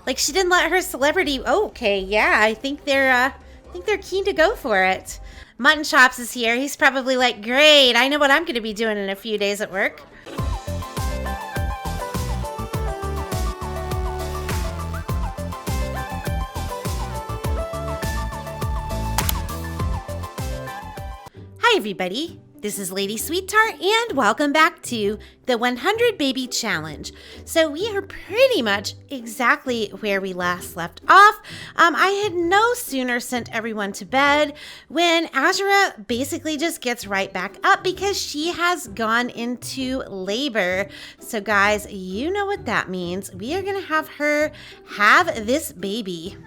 Like she didn't let her celebrity. Okay, yeah, I think they're keen to go for it. Mutton Chops is here. He's probably like, great, I know what I'm going to be doing in a few days at work. Hi, everybody. This is Lady Sweetheart, and welcome back to the 100 Baby Challenge. So we are pretty much exactly where we last left off. I had no sooner sent everyone to bed when Azura basically just gets right back up because she has gone into labor. So guys, you know what that means. We are going to have her have this baby.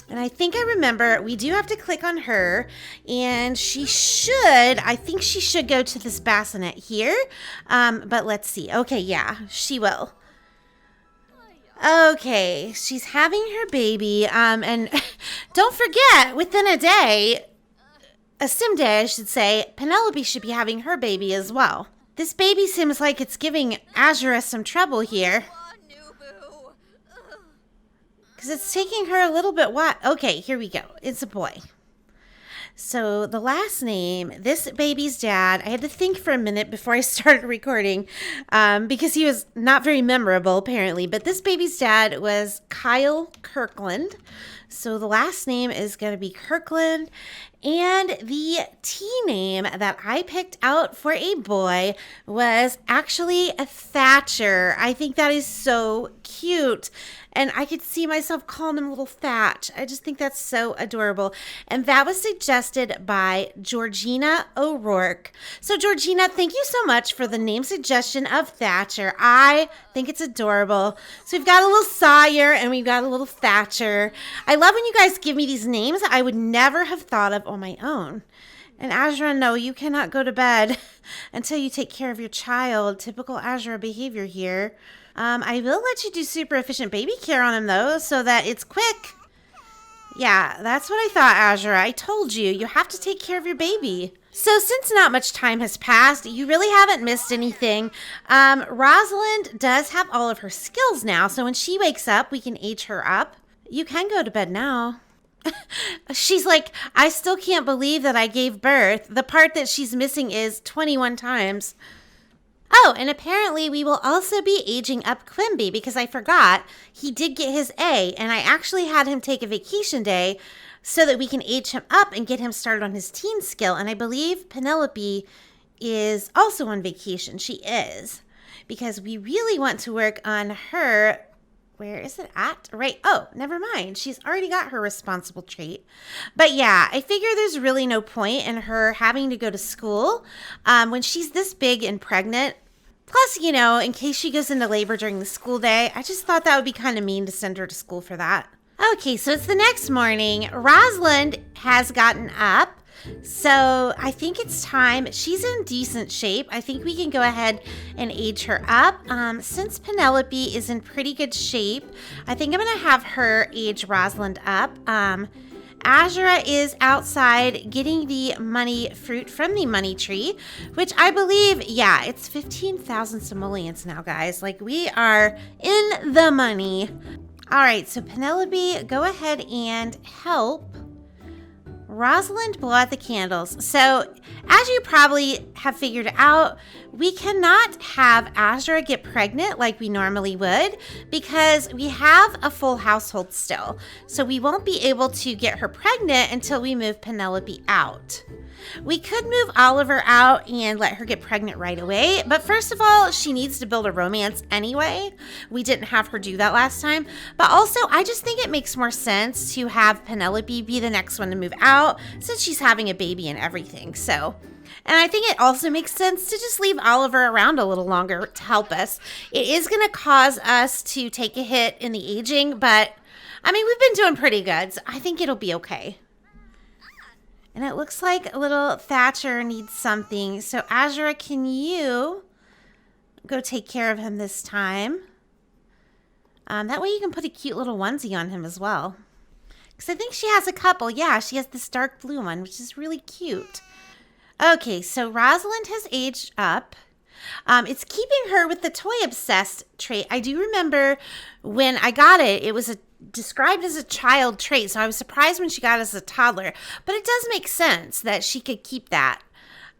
And I think I remember we do have to click on her, and I think she should go to this bassinet here. But let's see. Okay, yeah, she will. Okay, she's having her baby. And don't forget, within a sim day, I should say, Penelope should be having her baby as well. This baby seems like it's giving Azura some trouble here. It's taking her a little bit while. Okay, here we go. It's a boy. So the last name, this baby's dad, I had to think for a minute before I started recording because he was not very memorable apparently, but this baby's dad was Kyle Kirkland. So the last name is going to be Kirkland, and the T name that I picked out for a boy was actually a Thatcher. I think that is so cute. And I could see myself calling him Little Thatch. I just think that's so adorable. And that was suggested by Georgina O'Rourke. So Georgina, thank you so much for the name suggestion of Thatcher. I think it's adorable. So we've got a little Sawyer and we've got a little Thatcher. I love when you guys give me these names I would never have thought of on my own. And Azura, no, you cannot go to bed until you take care of your child. Typical Azura behavior here. I will let you do super efficient baby care on him, though, so that it's quick. Yeah, that's what I thought, Azura. I told you, you have to take care of your baby. So since not much time has passed, you really haven't missed anything. Rosalind does have all of her skills now, so when she wakes up, we can age her up. You can go to bed now. She's like, I still can't believe that I gave birth. The part that she's missing is 21 times. Oh, and apparently we will also be aging up Quimby because I forgot he did get his A, and I actually had him take a vacation day so that we can age him up and get him started on his teen skill. And I believe Penelope is also on vacation. She is, because we really want to work on her. Where is it at? Right. Oh, never mind. She's already got her responsible trait. But yeah, I figure there's really no point in her having to go to school when she's this big and pregnant. Plus, you know, in case she goes into labor during the school day, I just thought that would be kind of mean to send her to school for that. Okay, so it's the next morning. Rosalind has gotten up. So I think it's time. She's in decent shape. I think we can go ahead and age her up. Since Penelope is in pretty good shape, I think I'm going to have her age Rosalind up. Azura is outside getting the money fruit from the money tree, which I believe, yeah, it's 15,000 simoleons now, guys. Like, we are in the money. All right, so Penelope, go ahead and help Rosalind blow out the candles. So, as you probably have figured out, we cannot have Azura get pregnant like we normally would because we have a full household still. So we won't be able to get her pregnant until we move Penelope out. We could move Oliver out and let her get pregnant right away, but first of all, she needs to build a romance anyway. We didn't have her do that last time, but also I just think it makes more sense to have Penelope be the next one to move out since she's having a baby and everything. So, and I think it also makes sense to just leave Oliver around a little longer to help us. It is going to cause us to take a hit in the aging, but I mean, we've been doing pretty good, so I think it'll be okay. And it looks like little Thatcher needs something. So Azura, can you go take care of him this time? That way you can put a cute little onesie on him as well. Because I think she has a couple. Yeah, she has this dark blue one, which is really cute. Okay, so Rosalind has aged up. It's keeping her with the toy obsessed trait. I do remember when I got it, it was described as a child trait, so I was surprised when she got it as a toddler. But it does make sense that she could keep that.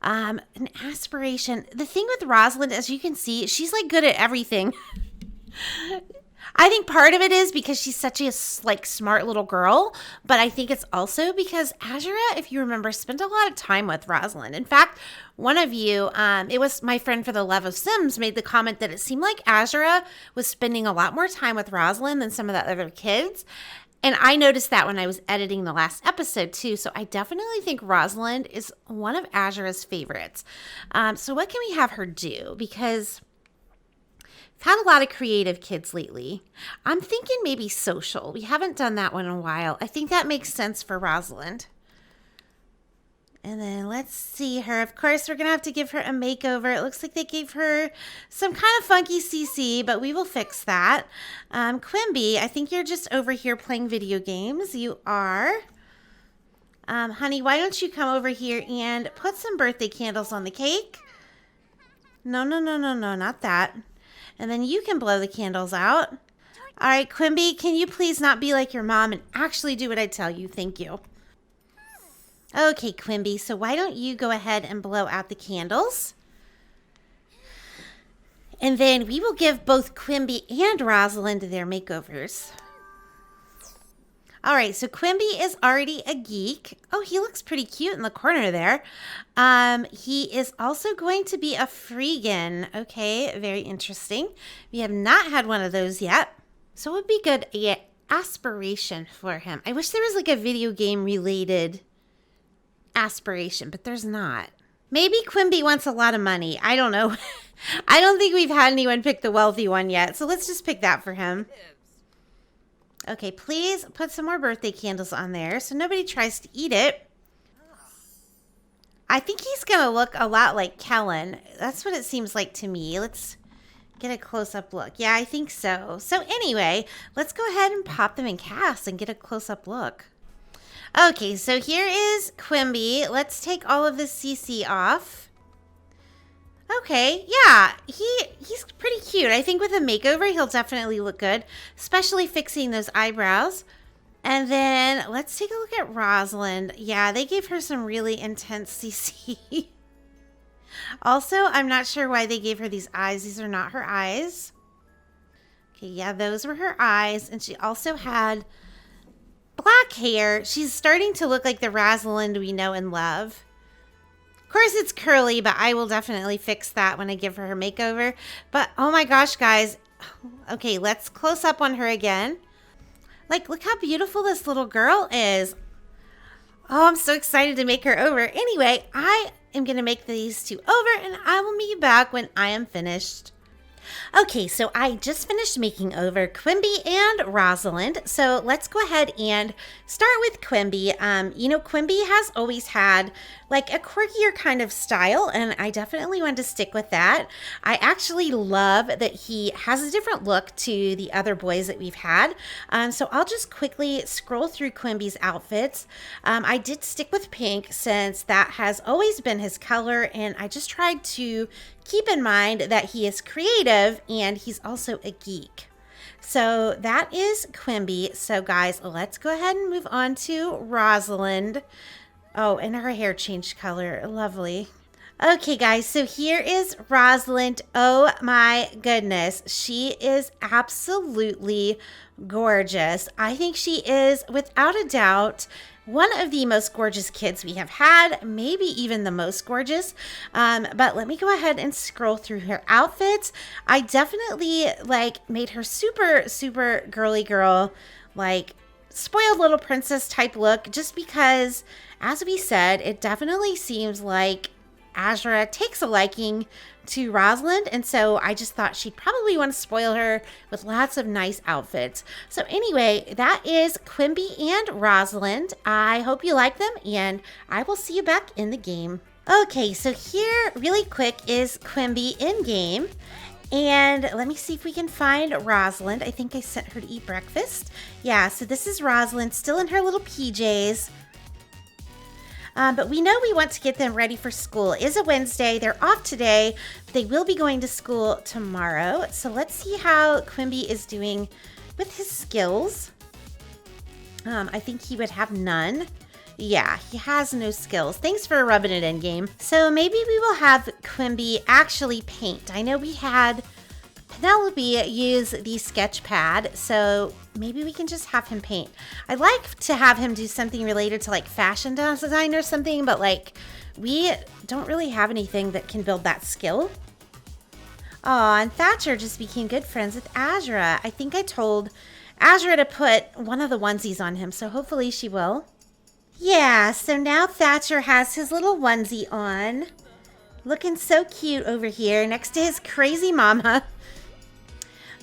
An aspiration. The thing with Rosalind, as you can see, she's like good at everything. I think part of it is because she's such a like smart little girl, but I think it's also because Azura, if you remember, spent a lot of time with Rosalind. In fact, one of you, it was my friend for the love of Sims, made the comment that it seemed like Azura was spending a lot more time with Rosalind than some of the other kids. And I noticed that when I was editing the last episode too. So I definitely think Rosalind is one of Azura's favorites. So what can we have her do? Because I've had a lot of creative kids lately. I'm thinking maybe social. We haven't done that one in a while. I think that makes sense for Rosalind. And then let's see her. Of course, we're going to have to give her a makeover. It looks like they gave her some kind of funky CC, but we will fix that. Quimby, I think you're just over here playing video games. You are. Honey, why don't you come over here and put some birthday candles on the cake? No, not that. And then you can blow the candles out. All right, Quimby, can you please not be like your mom and actually do what I tell you? Thank you. Okay, Quimby, so why don't you go ahead and blow out the candles? And then we will give both Quimby and Rosalind their makeovers. All right, so Quimby is already a geek. Oh, he looks pretty cute in the corner there. He is also going to be a freegan. Okay, very interesting. We have not had one of those yet. So it would be good, an aspiration for him. I wish there was like a video game related aspiration, but there's not. Maybe Quimby wants a lot of money. I don't know. I don't think we've had anyone pick the wealthy one yet, so let's just pick that for him. Okay, please put some more birthday candles on there so nobody tries to eat it. I think he's going to look a lot like Kellen. That's what it seems like to me. Let's get a close-up look. Yeah, I think so. So anyway, let's go ahead and pop them in cast and get a close-up look. Okay, so here is Quimby. Let's take all of the CC off. Okay, yeah, he's pretty cute. I think with a makeover, he'll definitely look good, especially fixing those eyebrows. And then let's take a look at Rosalind. Yeah, they gave her some really intense CC. Also, I'm not sure why they gave her these eyes. These are not her eyes. Okay, yeah, those were her eyes. And she also had black hair. She's starting to look like the Rosalind we know and love. Of course, it's curly, but I will definitely fix that when I give her makeover. But, oh my gosh, guys. Okay, let's close up on her again. Like, look how beautiful this little girl is. Oh, I'm so excited to make her over. Anyway, I am going to make these two over, and I will meet you back when I am finished. Okay, so I just finished making over Quimby and Rosalind. So let's go ahead and start with Quimby. You know, Quimby has always had like a quirkier kind of style, and I definitely want to stick with that. I actually love that he has a different look to the other boys that we've had. So I'll just quickly scroll through Quimby's outfits. I did stick with pink since that has always been his color, and I just tried to keep in mind that he is creative and he's also a geek. So that is Quimby. So guys, let's go ahead and move on to Rosalind. Oh, and her hair changed color. Lovely. Okay, guys, so here is Rosalind. Oh my goodness. She is absolutely gorgeous. I think she is, without a doubt, one of the most gorgeous kids we have had, maybe even the most gorgeous. But let me go ahead and scroll through her outfits. I definitely made her super girly girl, like spoiled little princess type look, just because, as we said, it definitely seems like Azura takes a liking to Rosalind, and so I just thought she'd probably want to spoil her with lots of nice outfits. So anyway, that is Quimby and Rosalind. I hope you like them, and I will see you back in the game. Okay, so here really quick is Quimby in game, and let me see if we can find Rosalind. I think I sent her to eat breakfast. Yeah, so this is Rosalind still in her little PJs. But we know we want to get them ready for school. It is a Wednesday. They're off today. But they will be going to school tomorrow. So let's see how Quimby is doing with his skills. I think he would have none. Yeah, he has no skills. Thanks for rubbing it in, game. So maybe we will have Quimby actually paint. I know we had Penelope use the sketch pad, so maybe we can just have him paint. I'd like to have him do something related to like fashion design or something, but like we don't really have anything that can build that skill. Oh, and Thatcher just became good friends with Azura. I think I told Azura to put one of the onesies on him, so hopefully she will. Yeah, so now Thatcher has his little onesie on. Looking so cute over here next to his crazy mama.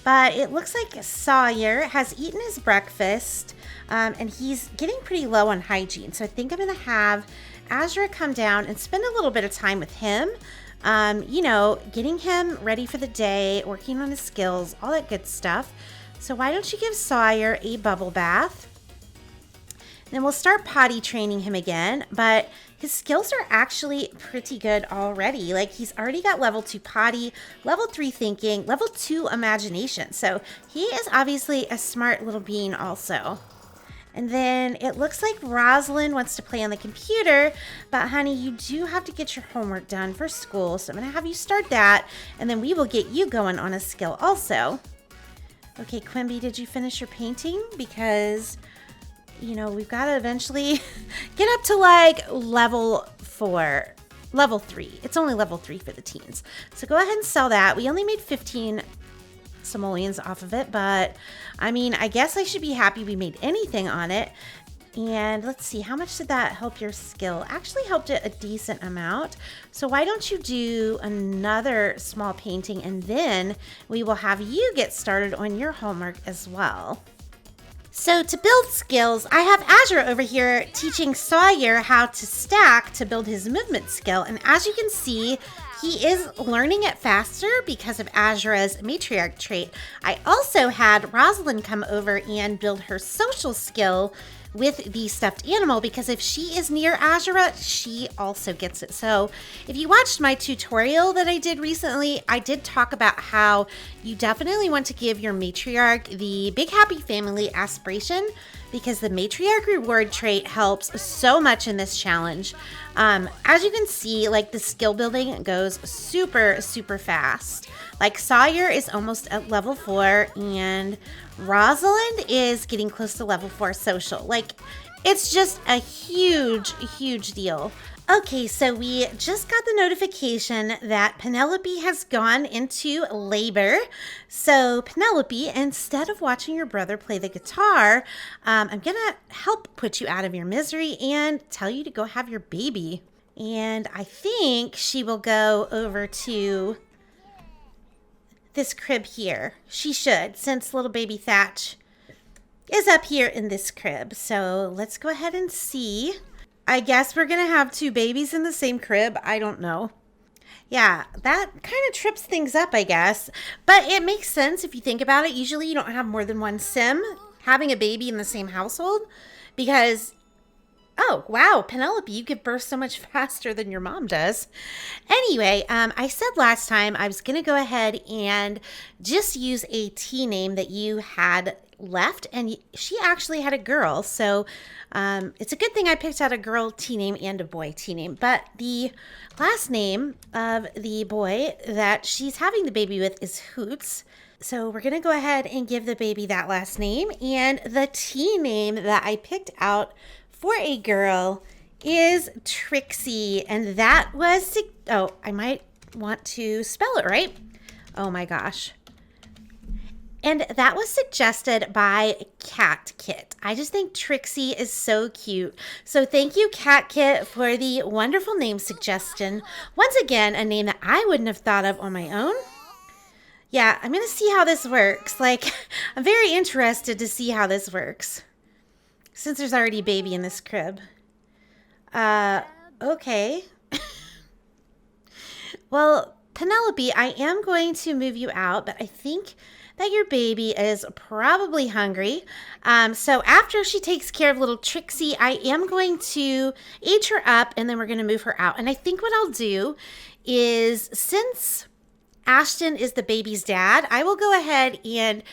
But it looks like Sawyer has eaten his breakfast, and he's getting pretty low on hygiene. So I think I'm going to have Azura come down and spend a little bit of time with him. You know, getting him ready for the day, working on his skills, all that good stuff. So why don't you give Sawyer a bubble bath? Then we'll start potty training him again, but his skills are actually pretty good already. Like he's already got level 2 potty, level 3 thinking, level 2 imagination. So he is obviously a smart little being also. And then it looks like Rosalind wants to play on the computer, but honey, you do have to get your homework done for school. So I'm gonna have you start that, and then we will get you going on a skill also. Okay, Quimby, did you finish your painting? Because you know, we've got to eventually get up to like level 3. It's only level 3 for the teens. So go ahead and sell that. We only made 15 simoleons off of it, but I mean, I guess I should be happy we made anything on it. And let's see, how much did that help your skill? Actually helped it a decent amount. So why don't you do another small painting, and then we will have you get started on your homework as well. So to build skills, I have Azura over here teaching Sawyer how to stack to build his movement skill. And as you can see, he is learning it faster because of Azura's matriarch trait. I also had Rosalind come over and build her social skill with the stuffed animal, because if she is near Azura, she also gets it. So if you watched my tutorial that I did recently, I did talk about how you definitely want to give your matriarch the big happy family aspiration, because the matriarch reward trait helps so much in this challenge. As you can see, like the skill building goes super, super fast. Like Sawyer is almost at level 4 and Rosalind is getting close to level 4 social. Like it's just a huge, huge deal. Okay, so we just got the notification that Penelope has gone into labor. So Penelope, instead of watching your brother play the guitar, I'm gonna help put you out of your misery and tell you to go have your baby. And I think she will go over to this crib here. She should, since little baby Thatch is up here in this crib. So let's go ahead and see. I guess we're gonna have 2 babies in the same crib. I don't know. Yeah, that kind of trips things up, I guess. But it makes sense if you think about it. Usually you don't have more than one sim having a baby in the same household because, oh, wow, Penelope, you give birth so much faster than your mom does. Anyway, I said last time I was going to go ahead and just use a T name that you had left, and she actually had a girl. So it's a good thing I picked out a girl T name and a boy T name. But the last name of the boy that she's having the baby with is Hoots. So we're going to go ahead and give the baby that last name. And the T name that I picked out for a girl is Trixie. And that was, oh, I might want to spell it right. Oh my gosh. And that was suggested by Cat Kit. I just think Trixie is so cute. So thank you, Cat Kit, for the wonderful name suggestion. Once again, a name that I wouldn't have thought of on my own. Yeah, I'm going to see how this works. Like, I'm very interested to see how this works, since there's already a baby in this crib. Okay. Well, Penelope, I am going to move you out, but I think that your baby is probably hungry. So after she takes care of little Trixie, I am going to age her up and then we're going to move her out. And I think what I'll do is, since Ashton is the baby's dad, I will go ahead and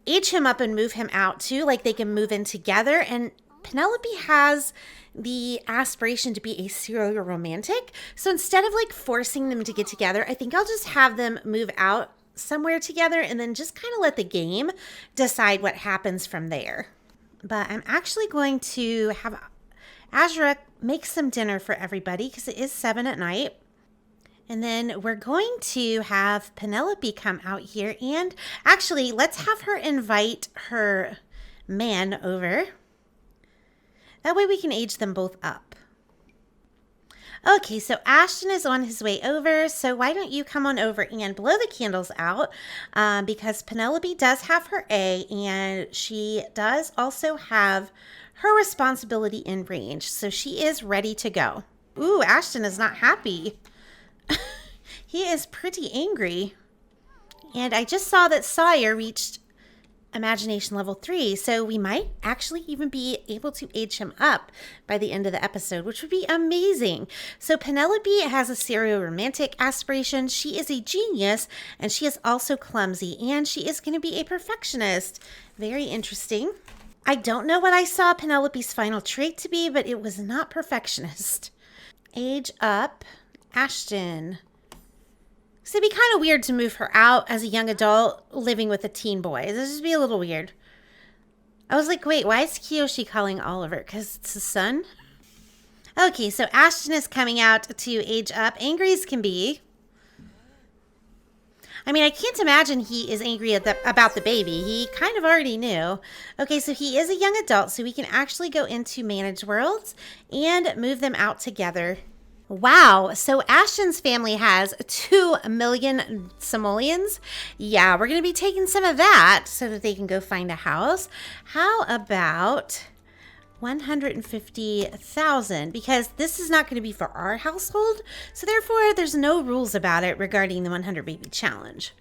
age him up and move him out too. Like, they can move in together. And Penelope has the aspiration to be a serial romantic. So instead of like forcing them to get together, I think I'll just have them move out somewhere together and then just kind of let the game decide what happens from there. But I'm actually going to have Azura make some dinner for everybody because it is 7 at night. And then we're going to have Penelope come out here, and actually let's have her invite her man over. That way we can age them both up. Okay, so Ashton is on his way over, so why don't you come on over and blow the candles out, because Penelope does have her A, and she does also have her responsibility in range, so she is ready to go. Ooh, Ashton is not happy. He is pretty angry. And I just saw that Sawyer reached imagination level 3, so we might actually even be able to age him up by the end of the episode, which would be amazing. So Penelope has a serial romantic aspiration. She is a genius, and she is also clumsy, and she is going to be a perfectionist. Very interesting. I don't know what I saw Penelope's final trait to be, but it was not perfectionist. Age up Ashton. So it'd be kind of weird to move her out as a young adult living with a teen boy. This would be a little weird. I was like, wait, why is Kiyoshi calling Oliver? Because it's his son? Okay, so Ashton is coming out to age up. Angry as can be. I mean, I can't imagine he is angry about the baby. He kind of already knew. Okay, so he is a young adult, so we can actually go into managed worlds and move them out together. Wow, so Ashton's family has 2 million simoleons. Yeah, we're going to be taking some of that so that they can go find a house. How about 150,000? Because this is not going to be for our household, so therefore there's no rules about it regarding the 100 baby challenge.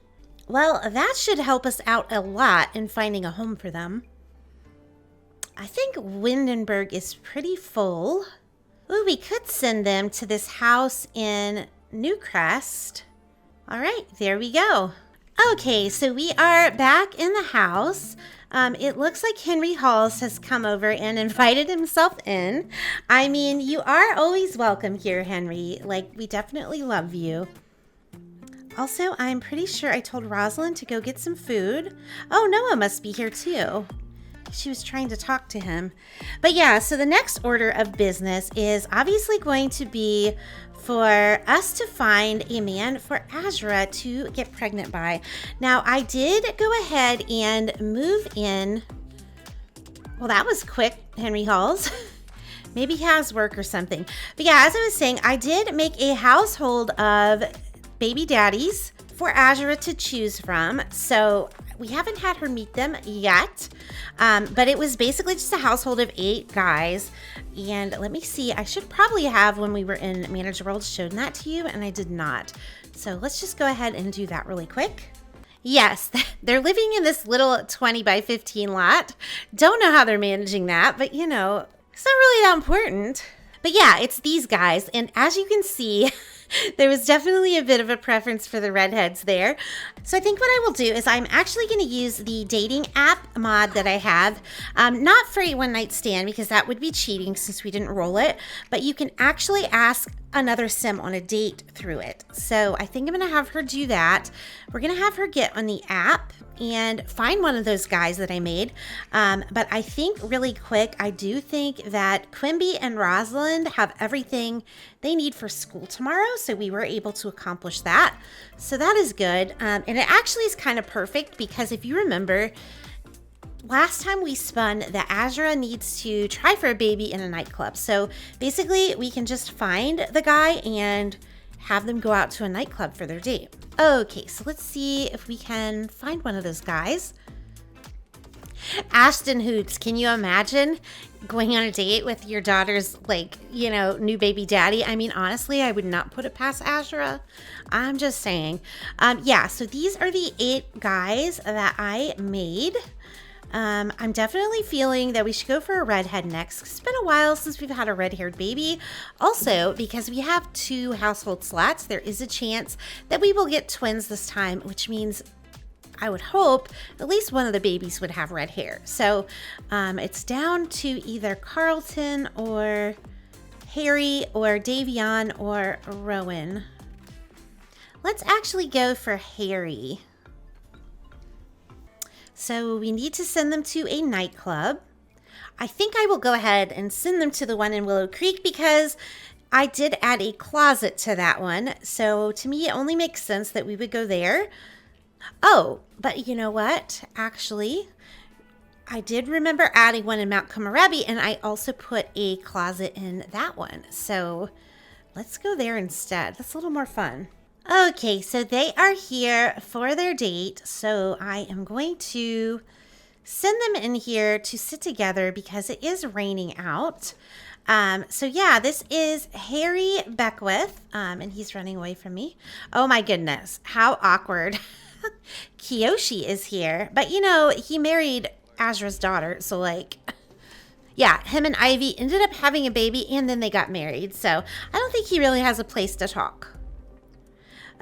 Well, that should help us out a lot in finding a home for them. I think Windenburg is pretty full. Ooh, we could send them to this house in Newcrest. All right, there we go. Okay, so we are back in the house. It looks like Henry Halls has come over and invited himself in. I mean, you are always welcome here, Henry. Like, we definitely love you. Also, I'm pretty sure I told Rosalind to go get some food. Oh, Noah must be here too. She was trying to talk to him. But yeah, so the next order of business is obviously going to be for us to find a man for Azura to get pregnant by. Now, I did go ahead and move in. Well, that was quick, Henry Halls. Maybe he has work or something. But yeah, as I was saying, I did make a household of baby daddies for Azura to choose from. So we haven't had her meet them yet, but it was basically just a household of 8 guys. And let me see, I should probably have, when we were in Manager World, shown that to you, and I did not. So let's just go ahead and do that really quick. Yes, they're living in this little 20 by 15 lot. Don't know how they're managing that, but you know, it's not really that important. But yeah, it's these guys, and as you can see, there was definitely a bit of a preference for the redheads there. So I think what I will do is I'm actually going to use the dating app mod that I have. Not for a one night stand, because that would be cheating since we didn't roll it. But you can actually ask another sim on a date through it. So I think I'm going to have her do that. We're going to have her get on the app and find one of those guys that I made. But I think really quick, I do think that Quimby and Rosalind have everything they need for school tomorrow. So we were able to accomplish that. So that is good. And it actually is kind of perfect because if you remember, last time we spun that Azura needs to try for a baby in a nightclub. So basically we can just find the guy and have them go out to a nightclub for their date. Okay, so let's see if we can find one of those guys. Ashton Hoots, can you imagine going on a date with your daughter's, like, you know, new baby daddy? I mean, honestly, I would not put it past Azura. I'm just saying. Yeah, so these are the 8 guys that I made. I'm definitely feeling that we should go for a redhead next. It's been a while since we've had a red-haired baby. Also, because we have 2 household slots, there is a chance that we will get twins this time, which means I would hope at least one of the babies would have red hair. So it's down to either Carlton or Harry or Davion or Rowan. Let's actually go for Harry. So we need to send them to a nightclub. I think I will go ahead and send them to the one in Willow Creek because I did add a closet to that one. So to me, it only makes sense that we would go there. Oh, but you know what? Actually, I did remember adding one in Mount Komorebi, and I also put a closet in that one. So let's go there instead. That's a little more fun. Okay, so they are here for their date. So I am going to send them in here to sit together because it is raining out. So yeah, this is Harry Beckwith, and he's running away from me. Oh my goodness, how awkward. Kiyoshi is here, but you know, he married Azura's daughter, so like, yeah, him and Ivy ended up having a baby and then they got married, so I don't think he really has a place to talk.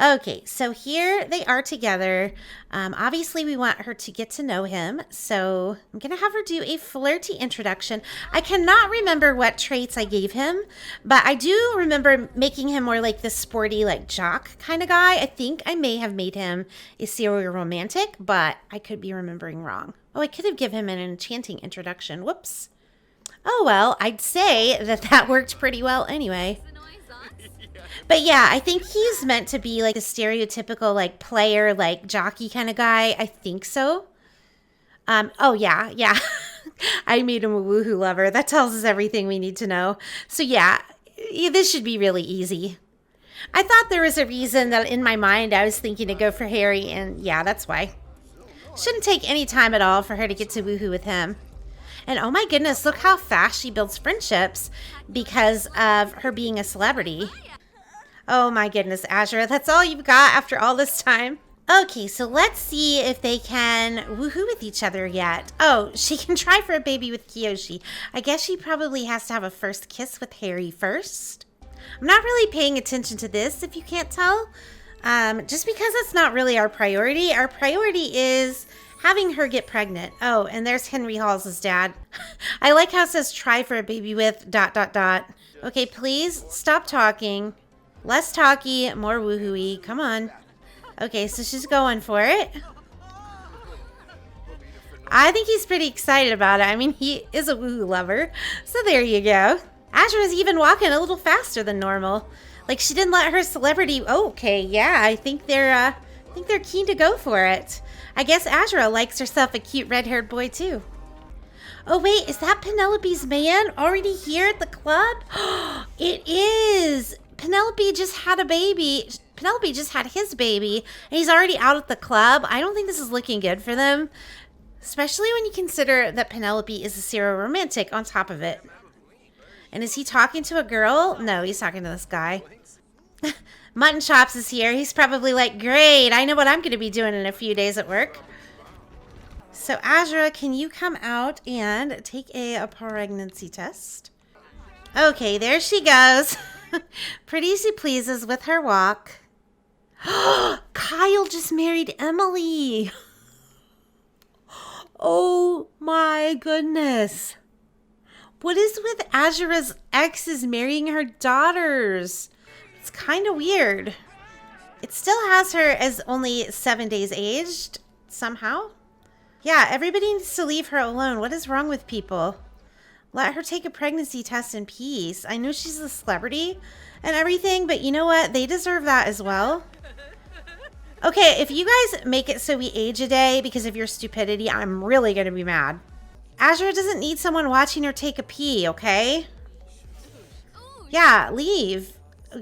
Okay, so here they are together. Obviously, we want her to get to know him, so I'm going to have her do a flirty introduction. I cannot remember what traits I gave him, but I do remember making him more like this sporty, like jock kind of guy. I think I may have made him a serial romantic, but I could be remembering wrong. Oh, I could have given him an enchanting introduction. Whoops. Oh, well, I'd say that worked pretty well anyway. But yeah, I think he's meant to be like a stereotypical like player, like jockey kind of guy. I think so. Oh yeah. I made him a woohoo lover. That tells us everything we need to know. So yeah, this should be really easy. I thought there was a reason that in my mind I was thinking to go for Harry, and yeah, that's why. Shouldn't take any time at all for her to get to woohoo with him. And oh my goodness, look how fast she builds friendships because of her being a celebrity. Oh my goodness, Azura, that's all you've got after all this time? Okay, so let's see if they can woohoo with each other yet. Oh, she can try for a baby with Kiyoshi. I guess she probably has to have a first kiss with Harry first. I'm not really paying attention to this, if you can't tell. Just because it's not really our priority. Our priority is having her get pregnant. Oh, and there's Henry Halls' dad. I like how it says try for a baby with ... Okay, please stop talking. Less talky, more woohooey. Come on. Okay, so she's going for it. I think he's pretty excited about it. I mean, he is a woohoo lover. So there you go. Azura's even walking a little faster than normal. Like she didn't let her celebrity. Oh, okay, yeah, I think they're keen to go for it. I guess Azura likes herself a cute red-haired boy too. Oh wait, is that Penelope's man already here at the club? It is. Penelope just had a baby. Penelope just had his baby, and he's already out at the club. I don't think this is looking good for them, especially when you consider that Penelope is a serial romantic on top of it. And is he talking to a girl? No, he's talking to this guy. Mutton Chops is here. He's probably like, great, I know what I'm going to be doing in a few days at work. So Azura, can you come out and take a pregnancy test? Okay, there she goes. Pretty she pleases with her walk. Kyle just married Emily. Oh my goodness. What is with Azura's exes marrying her daughters? It's kind of weird. It still has her as only 7 days aged, somehow. Yeah, everybody needs to leave her alone. What is wrong with people? Let her take a pregnancy test in peace. I know she's a celebrity and everything, but you know what? They deserve that as well. Okay, if you guys make it so we age a day because of your stupidity, I'm really going to be mad. Azura doesn't need someone watching her take a pee, okay? Yeah, leave.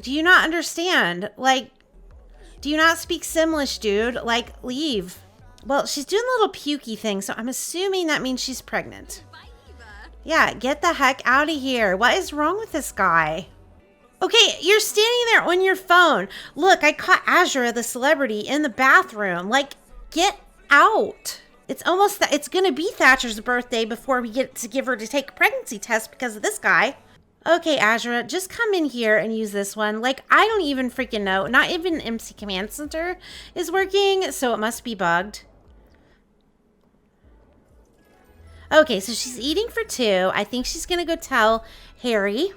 Do you not understand? Like, do you not speak Simlish, dude? Like, leave. Well, she's doing a little pukey thing, so I'm assuming that means she's pregnant. Yeah, get the heck out of here. What is wrong with this guy? Okay, you're standing there on your phone. Look, I caught Azura, the celebrity, in the bathroom. Like, get out. It's almost that it's going to be Thatcher's birthday before we get to give her to take a pregnancy test because of this guy. Okay, Azura, just come in here and use this one. Like, I don't even freaking know. Not even MC Command Center is working, so it must be bugged. Okay, so she's eating for two. I think she's going to go tell Harry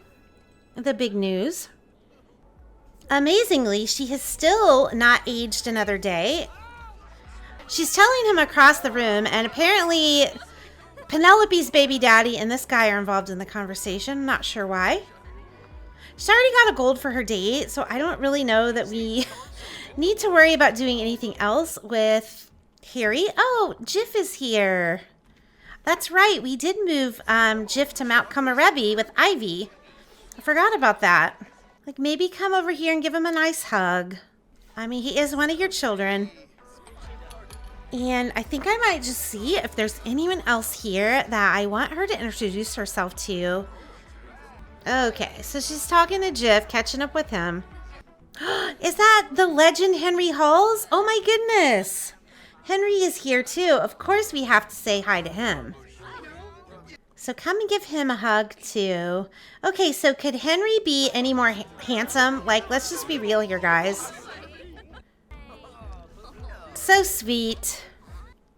the big news. Amazingly, she has still not aged another day. She's telling him across the room, and apparently Penelope's baby daddy and this guy are involved in the conversation. Not sure why. She's already got a gold for her date, so I don't really know that we need to worry about doing anything else with Harry. Oh, Jif is here. That's right. We did move Jif to Mount Kamarebi with Ivy. I forgot about that. Like, maybe come over here and give him a nice hug. I mean, he is one of your children. And I think I might just see if there's anyone else here that I want her to introduce herself to. Okay, so she's talking to Jif, catching up with him. Is that the legend Henry Halls? Oh my goodness. Henry is here too. Of course we have to say hi to him. So come and give him a hug too. Okay, so could Henry be any more handsome? Like, let's just be real here, guys. So sweet.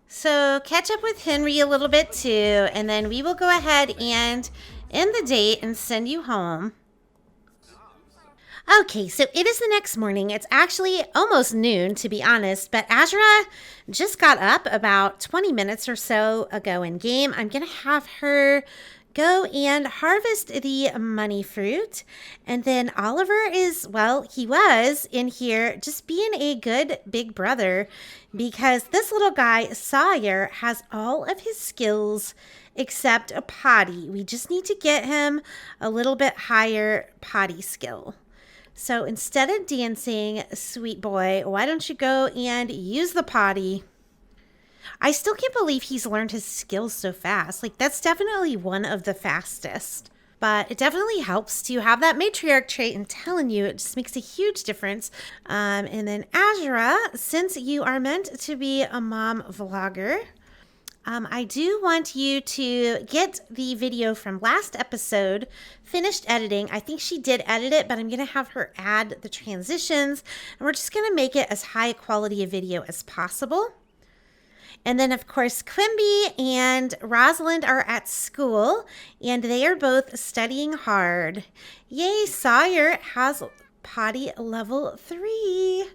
So catch up with Henry a little bit too, and then we will go ahead and end the date and send you home. Okay, so it is the next morning. It's actually almost noon, to be honest, but Azura just got up about 20 minutes or so ago in game. I'm going to have her go and harvest the money fruit. And then Oliver is, well, he was in here just being a good big brother because this little guy, Sawyer, has all of his skills except a potty. We just need to get him a little bit higher potty skill. So instead of dancing, sweet boy, why don't you go and use the potty? I still can't believe he's learned his skills so fast. Like, that's definitely one of the fastest. But it definitely helps to have that matriarch trait. And telling you, it just makes a huge difference. And then Azura, since you are meant to be a mom vlogger, I do want you to get the video from last episode finished editing. I think she did edit it, but I'm going to have her add the transitions. And we're just going to make it as high quality a video as possible. And then, of course, Quimby and Rosalind are at school, and they are both studying hard. Yay, Sawyer has potty level 3.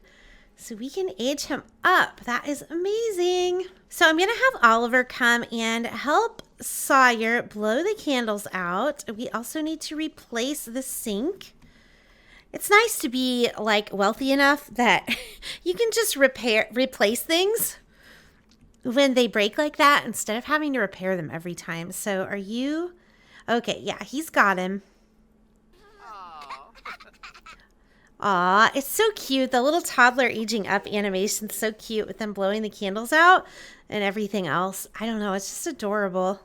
So we can age him up. That is amazing. So I'm going to have Oliver come and help Sawyer blow the candles out. We also need to replace the sink. It's nice to be like wealthy enough that you can just replace things when they break like that instead of having to repair them every time. So are you? Okay, yeah, he's got him. Aw, it's so cute. The little toddler aging up animation's so cute with them blowing the candles out and everything else. I don't know. It's just adorable.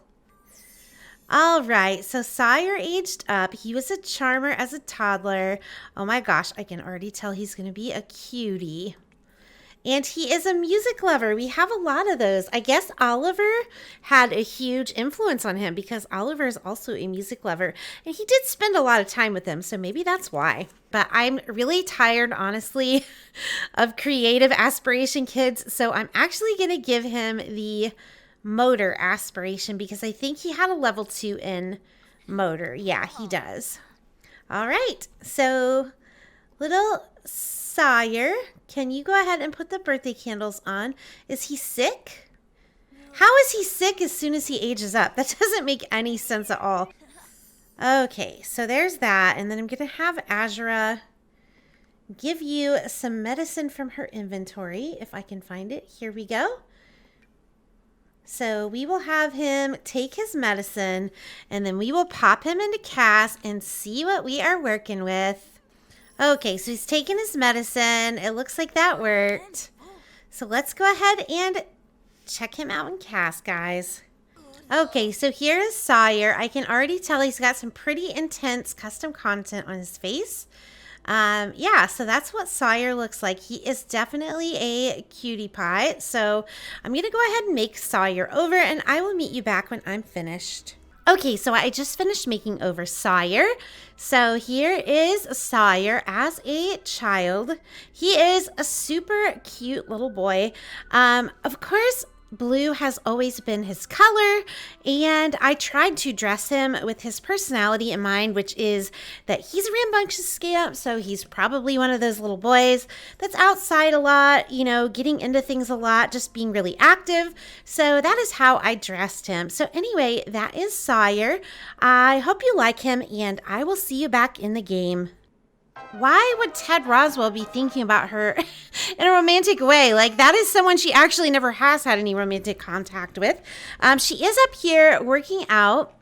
All right. So Sawyer aged up. He was a charmer as a toddler. Oh my gosh. I can already tell he's going to be a cutie. And he is a music lover. We have a lot of those. I guess Oliver had a huge influence on him because Oliver is also a music lover. And he did spend a lot of time with him, so maybe that's why. But I'm really tired, honestly, of creative aspiration kids. So I'm actually going to give him the motor aspiration because I think he had a level 2 in motor. Yeah, he does. All right. So little Sawyer, can you go ahead and put the birthday candles on? Is he sick? How is he sick as soon as he ages up? That doesn't make any sense at all. Okay, so there's that. And then I'm going to have Azura give you some medicine from her inventory, if I can find it. Here we go. So we will have him take his medicine, and then we will pop him into cast and see what we are working with. Okay, so he's taking his medicine. It looks like that worked. So let's go ahead and check him out in cast, guys. Okay, so here is Sawyer. I can already tell he's got some pretty intense custom content on his face. Yeah, so that's what Sawyer looks like. He is definitely a cutie pie. So I'm going to go ahead and make Sawyer over, and I will meet you back when I'm finished. Okay, so I just finished making over Sawyer. So here is Sawyer as a child. He is a super cute little boy. Of course, blue has always been his color, and I tried to dress him with his personality in mind, which is that he's a rambunctious scamp, so he's probably one of those little boys that's outside a lot, you know, getting into things a lot, just being really active. So that is how I dressed him. So anyway, that is Sawyer. I hope you like him, and I will see you back in the game. Why would Ted Roswell be thinking about her in a romantic way? Like, that is someone she actually never has had any romantic contact with. She is up here working out.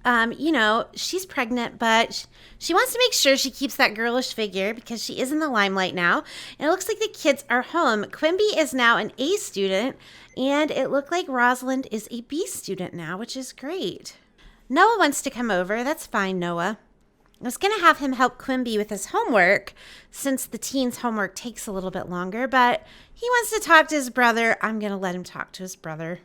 You know, she's pregnant, but she wants to make sure she keeps that girlish figure because she is in the limelight now. And it looks like the kids are home. Quimby is now an A student, and it looked like Rosalind is a B student now, which is great. Noah wants to come over. That's fine, Noah. I was going to have him help Quimby with his homework since the teen's homework takes a little bit longer, but he wants to talk to his brother. I'm going to let him talk to his brother.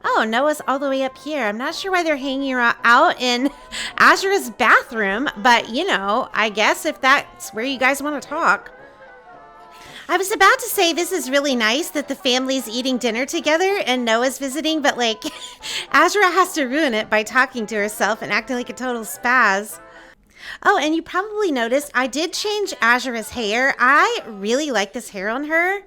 Oh, Noah's all the way up here. I'm not sure why they're hanging out in Azura's bathroom, but, you know, I guess if that's where you guys want to talk. I was about to say this is really nice that the family's eating dinner together and Noah's visiting, but, like, Azura has to ruin it by talking to herself and acting like a total spaz. Oh, and you probably noticed I did change Azura's hair. I really like this hair on her.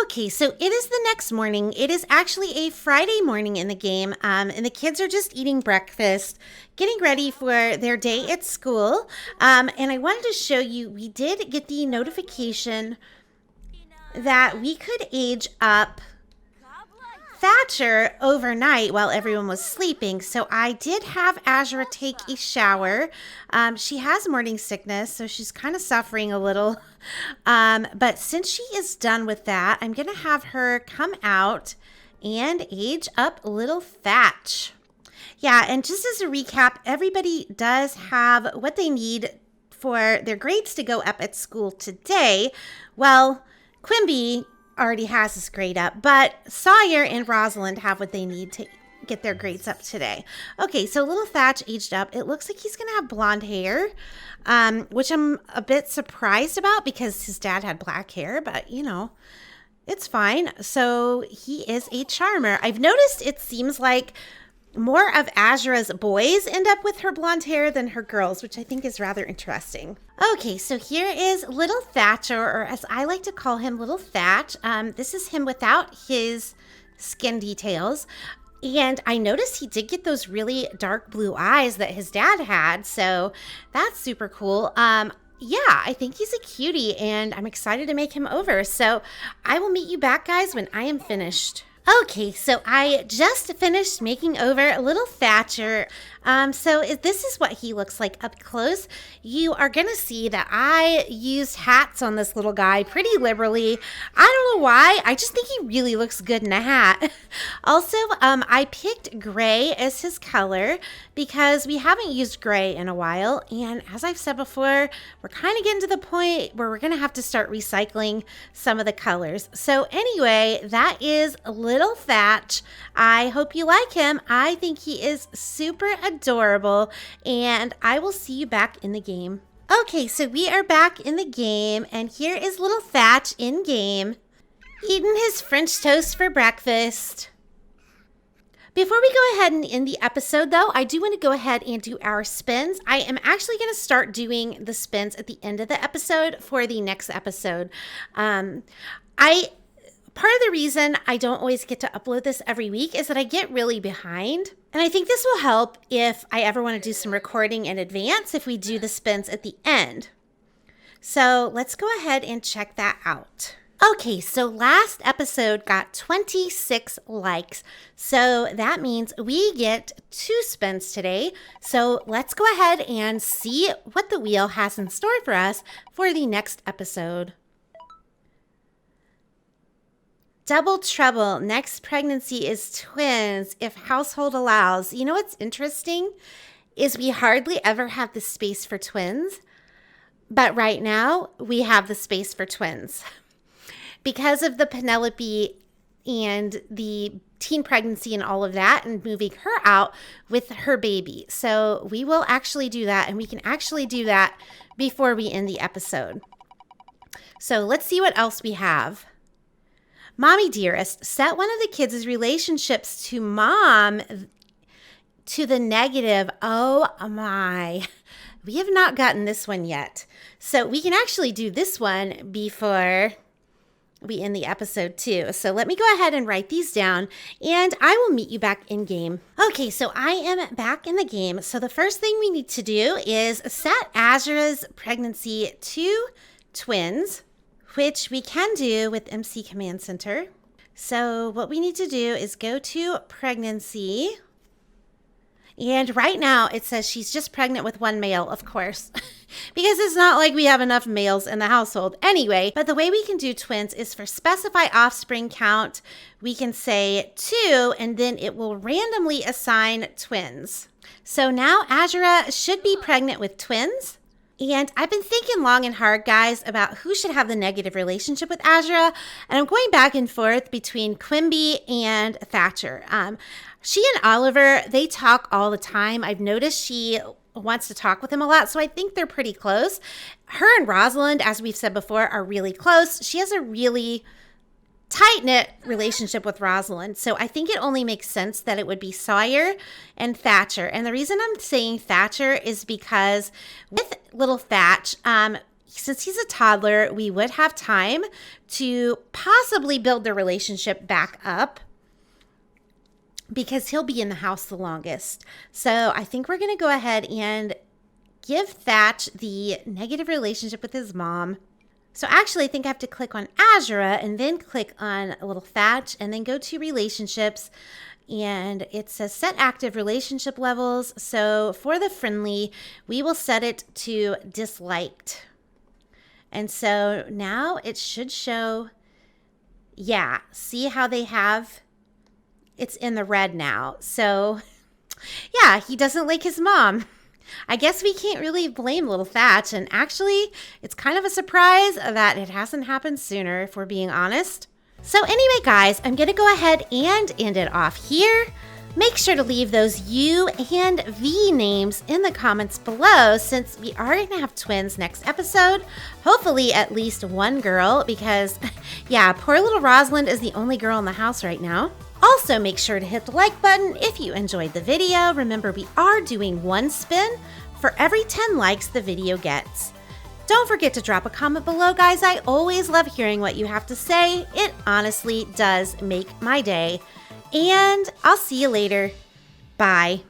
Okay, so it is the next morning. It is actually a Friday morning in the game, and the kids are just eating breakfast, getting ready for their day at school. And I wanted to show you, we did get the notification that we could age up Thatcher overnight while everyone was sleeping. So I did have Azura take a shower. She has morning sickness, so she's kind of suffering a little. But since she is done with that, I'm going to have her come out and age up little Thatch. Yeah, and just as a recap, everybody does have what they need for their grades to go up at school today. Well, Quimby already has his grade up, but Sawyer and Rosalind have what they need to get their grades up today. Okay, so little Thatch aged up. It looks like he's gonna have blonde hair, which I'm a bit surprised about because his dad had black hair, but you know, it's fine. So he is a charmer. I've noticed it seems like more of Azura's boys end up with her blonde hair than her girls, which I think is rather interesting. Okay, so here is little Thatcher, or as I like to call him, little Thatch. This is him without his skin details. And I noticed he did get those really dark blue eyes that his dad had, so that's super cool. Yeah, I think he's a cutie, and I'm excited to make him over. So I will meet you back, guys, when I am finished. Okay, so I just finished making over little Thatcher. So this is what he looks like up close. You are going to see that I used hats on this little guy pretty liberally. I don't know why. I just think he really looks good in a hat. Also, I picked gray as his color because we haven't used gray in a while. And as I've said before, we're kind of getting to the point where we're going to have to start recycling some of the colors. So anyway, that is little Thatch. I hope you like him. I think he is super adorable, and I will see you back in the game. Okay, so we are back in the game, and here is little Thatch in game, eating his French toast for breakfast. Before we go ahead and end the episode, though, I do want to go ahead and do our spins. I am actually going to start doing the spins at the end of the episode for the next episode. Part of the reason I don't always get to upload this every week is that I get really behind. And I think this will help if I ever want to do some recording in advance if we do the spins at the end. So let's go ahead and check that out. Okay, so last episode got 26 likes. So that means we get 2 spins today. So let's go ahead and see what the wheel has in store for us for the next episode. Double trouble. Next pregnancy is twins if household allows. You know what's interesting is we hardly ever have the space for twins, but right now we have the space for twins because of the Penelope and the teen pregnancy and all of that and moving her out with her baby. So we will actually do that, and we can actually do that before we end the episode. So let's see what else we have. Mommy dearest, set one of the kids' relationships to mom to the negative. Oh my. We have not gotten this one yet. So we can actually do this one before we end the episode too. So let me go ahead and write these down, and I will meet you back in game. Okay, so I am back in the game. So the first thing we need to do is set Azura's pregnancy to twins, which we can do with MC Command Center. So what we need to do is go to pregnancy. And right now it says she's just pregnant with one male, of course, because it's not like we have enough males in the household anyway. But the way we can do twins is for specify offspring count. We can say 2, and then it will randomly assign twins. So now Azura should be pregnant with twins. And I've been thinking long and hard, guys, about who should have the negative relationship with Azura. And I'm going back and forth between Quimby and Thatcher. She and Oliver, they talk all the time. I've noticed she wants to talk with him a lot, so I think they're pretty close. Her and Rosalind, as we've said before, are really close. She has a really tight-knit relationship with Rosalind, so I think it only makes sense that it would be Sawyer and Thatcher. And the reason I'm saying Thatcher is because with little Thatch, since he's a toddler, we would have time to possibly build their relationship back up because he'll be in the house the longest. So I think we're going to go ahead and give Thatch the negative relationship with his mom. So actually, I think I have to click on Azura and then click on a little Thatch and then go to relationships. And it says set active relationship levels. So for the friendly, we will set it to disliked. And so now it should show, yeah, see how they have, it's in the red now. So yeah, he doesn't like his mom. I guess we can't really blame little Thatch, and actually, it's kind of a surprise that it hasn't happened sooner, if we're being honest. So anyway, guys, I'm going to go ahead and end it off here. Make sure to leave those U and V names in the comments below, since we are going to have twins next episode. Hopefully at least one girl, because, yeah, poor little Rosalind is the only girl in the house right now. Also, make sure to hit the like button if you enjoyed the video. Remember, we are doing one spin for every 10 likes the video gets. Don't forget to drop a comment below, guys. I always love hearing what you have to say. It honestly does make my day. And I'll see you later. Bye.